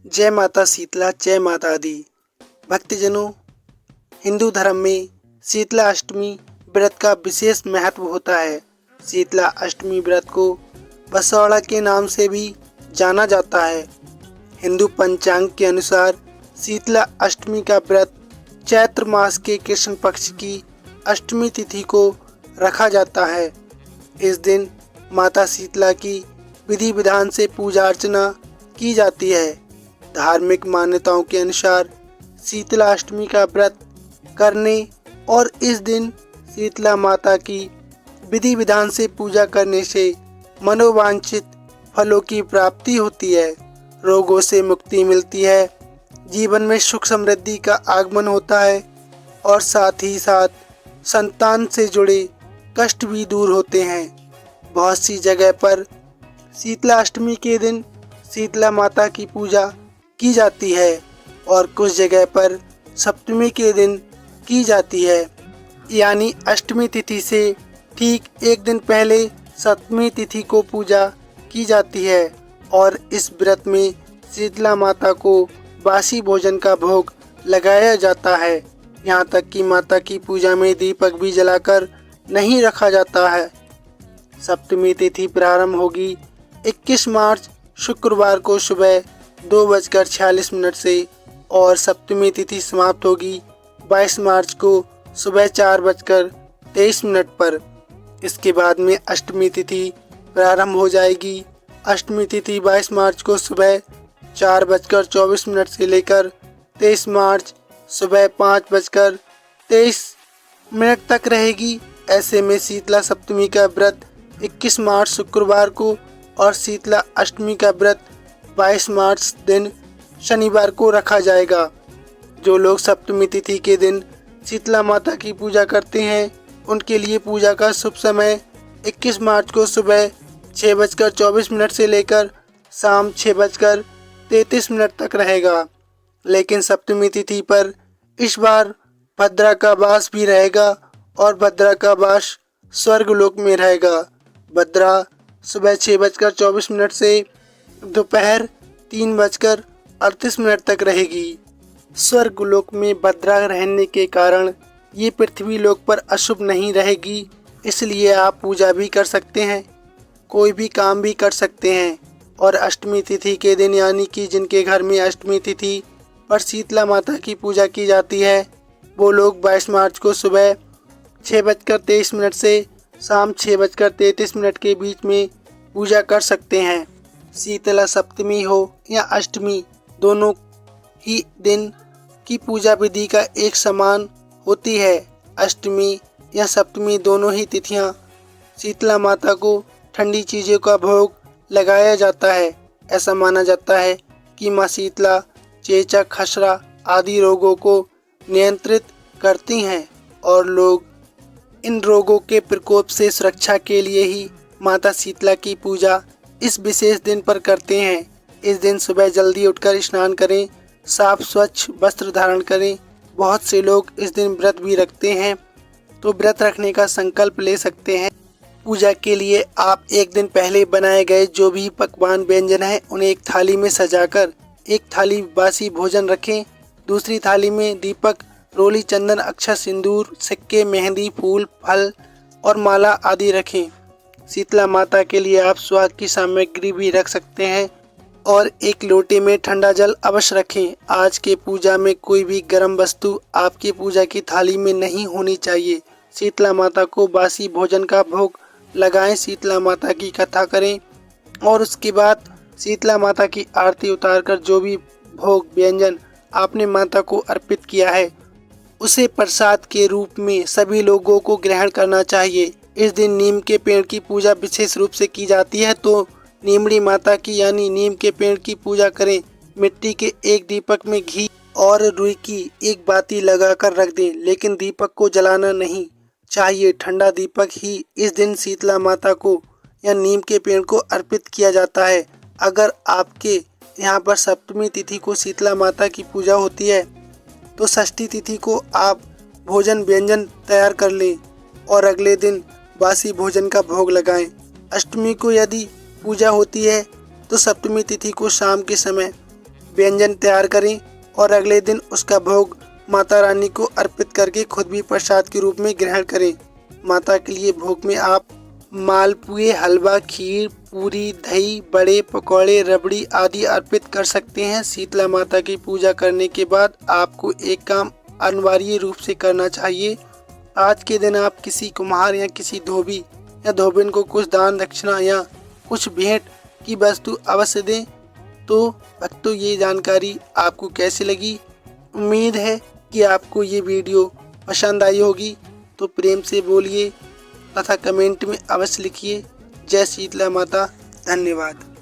जय माता शीतला, जय माता दी। भक्तजनों, हिंदू धर्म में शीतला अष्टमी व्रत का विशेष महत्व होता है। शीतला अष्टमी व्रत को बसौड़ा के नाम से भी जाना जाता है। हिंदू पंचांग के अनुसार शीतला अष्टमी का व्रत चैत्र मास के कृष्ण पक्ष की अष्टमी तिथि को रखा जाता है। इस दिन माता शीतला की विधि विधान से पूजा अर्चना की जाती है। धार्मिक मान्यताओं के अनुसार शीतला अष्टमी का व्रत करने और इस दिन शीतला माता की विधि विधान से पूजा करने से मनोवांछित फलों की प्राप्ति होती है, रोगों से मुक्ति मिलती है, जीवन में सुख समृद्धि का आगमन होता है और साथ ही साथ संतान से जुड़े कष्ट भी दूर होते हैं। बहुत सी जगह पर शीतला अष्टमी के दिन शीतला माता की पूजा की जाती है और कुछ जगह पर सप्तमी के दिन की जाती है, यानी अष्टमी तिथि से ठीक एक दिन पहले सप्तमी तिथि को पूजा की जाती है। और इस व्रत में शीतला माता को बासी भोजन का भोग लगाया जाता है। यहाँ तक कि माता की पूजा में दीपक भी जलाकर नहीं रखा जाता है। सप्तमी तिथि प्रारंभ होगी 21 मार्च शुक्रवार को सुबह 2:46 से और सप्तमी तिथि समाप्त होगी 22 मार्च को सुबह 4:23 पर। इसके बाद में अष्टमी तिथि प्रारंभ हो जाएगी। अष्टमी तिथि 22 मार्च को सुबह 4:24 से लेकर 23 मार्च सुबह 5:23 तक रहेगी। ऐसे में शीतला सप्तमी का व्रत 21 मार्च शुक्रवार को और शीतला अष्टमी का व्रत 22 मार्च दिन शनिवार को रखा जाएगा। जो लोग सप्तमी तिथि के दिन शीतला माता की पूजा करते हैं उनके लिए पूजा का शुभ समय 21 मार्च को सुबह 6:24 से लेकर शाम 6:33 तक रहेगा। लेकिन सप्तमी तिथि पर इस बार भद्रा का वास भी रहेगा और भद्रा का वास स्वर्गलोक में रहेगा। भद्रा सुबह 6:24 से दोपहर 3:38 तक रहेगी। स्वर्गलोक में भद्रा रहने के कारण ये पृथ्वी लोक पर अशुभ नहीं रहेगी, इसलिए आप पूजा भी कर सकते हैं, कोई भी काम भी कर सकते हैं। और अष्टमी तिथि के दिन यानी कि जिनके घर में अष्टमी तिथि पर शीतला माता की पूजा की जाती है वो लोग 22 मार्च को सुबह 6:23 से शाम 6:33 के बीच में पूजा कर सकते हैं। शीतला सप्तमी हो या अष्टमी, दोनों ही दिन की पूजा विधि का एक समान होती है। अष्टमी या सप्तमी दोनों ही तिथियां शीतला माता को ठंडी चीज़ों का भोग लगाया जाता है। ऐसा माना जाता है कि माँ शीतला चेचक, खसरा आदि रोगों को नियंत्रित करती हैं और लोग इन रोगों के प्रकोप से सुरक्षा के लिए ही माता शीतला की पूजा इस विशेष दिन पर करते हैं। इस दिन सुबह जल्दी उठकर स्नान करें, साफ स्वच्छ वस्त्र धारण करें। बहुत से लोग इस दिन व्रत भी रखते हैं, तो व्रत रखने का संकल्प ले सकते हैं। पूजा के लिए आप एक दिन पहले बनाए गए जो भी पकवान व्यंजन हैं उन्हें एक थाली में सजाकर एक थाली बासी भोजन रखें, दूसरी थाली में दीपक, रोली, चंदन, अक्षत, सिंदूर, सिक्के, मेहंदी, फूल, फल और माला आदि रखें। शीतला माता के लिए आप स्वाद की सामग्री भी रख सकते हैं और एक लोटे में ठंडा जल अवश्य रखें। आज के पूजा में कोई भी गर्म वस्तु आपकी पूजा की थाली में नहीं होनी चाहिए। शीतला माता को बासी भोजन का भोग लगाएं, शीतला माता की कथा करें और उसके बाद शीतला माता की आरती उतारकर जो भी भोग व्यंजन आपने माता को अर्पित किया है उसे प्रसाद के रूप में सभी लोगों को ग्रहण करना चाहिए। इस दिन नीम के पेड़ की पूजा विशेष रूप से की जाती है, तो नीमड़ी माता की यानी नीम के पेड़ की पूजा करें। मिट्टी के एक दीपक में घी और रुई की एक बाती लगाकर रख दें, लेकिन दीपक को जलाना नहीं चाहिए। ठंडा दीपक ही इस दिन शीतला माता को या नीम के पेड़ को अर्पित किया जाता है। अगर आपके यहाँ पर सप्तमी तिथि को शीतला माता की पूजा होती है तो षष्ठी तिथि को आप भोजन व्यंजन तैयार कर लें और अगले दिन बासी भोजन का भोग लगाएं। अष्टमी को यदि पूजा होती है तो सप्तमी तिथि को शाम के समय व्यंजन तैयार करें और अगले दिन उसका भोग माता रानी को अर्पित करके खुद भी प्रसाद के रूप में ग्रहण करें। माता के लिए भोग में आप मालपुए, हलवा, खीर, पूरी, दही, बड़े, पकौड़े, रबड़ी आदि अर्पित कर सकते हैं। शीतला माता की पूजा करने के बाद आपको एक काम अनिवार्य रूप से करना चाहिए। आज के दिन आप किसी कुम्हार या किसी धोबी या धोबिन को कुछ दान दक्षिणा या कुछ भेंट की वस्तु अवश्य दें। तो भक्तों, ये जानकारी आपको कैसी लगी? उम्मीद है कि आपको ये वीडियो पसंद आई होगी। तो प्रेम से बोलिए तथा कमेंट में अवश्य लिखिए जय शीतला माता। धन्यवाद।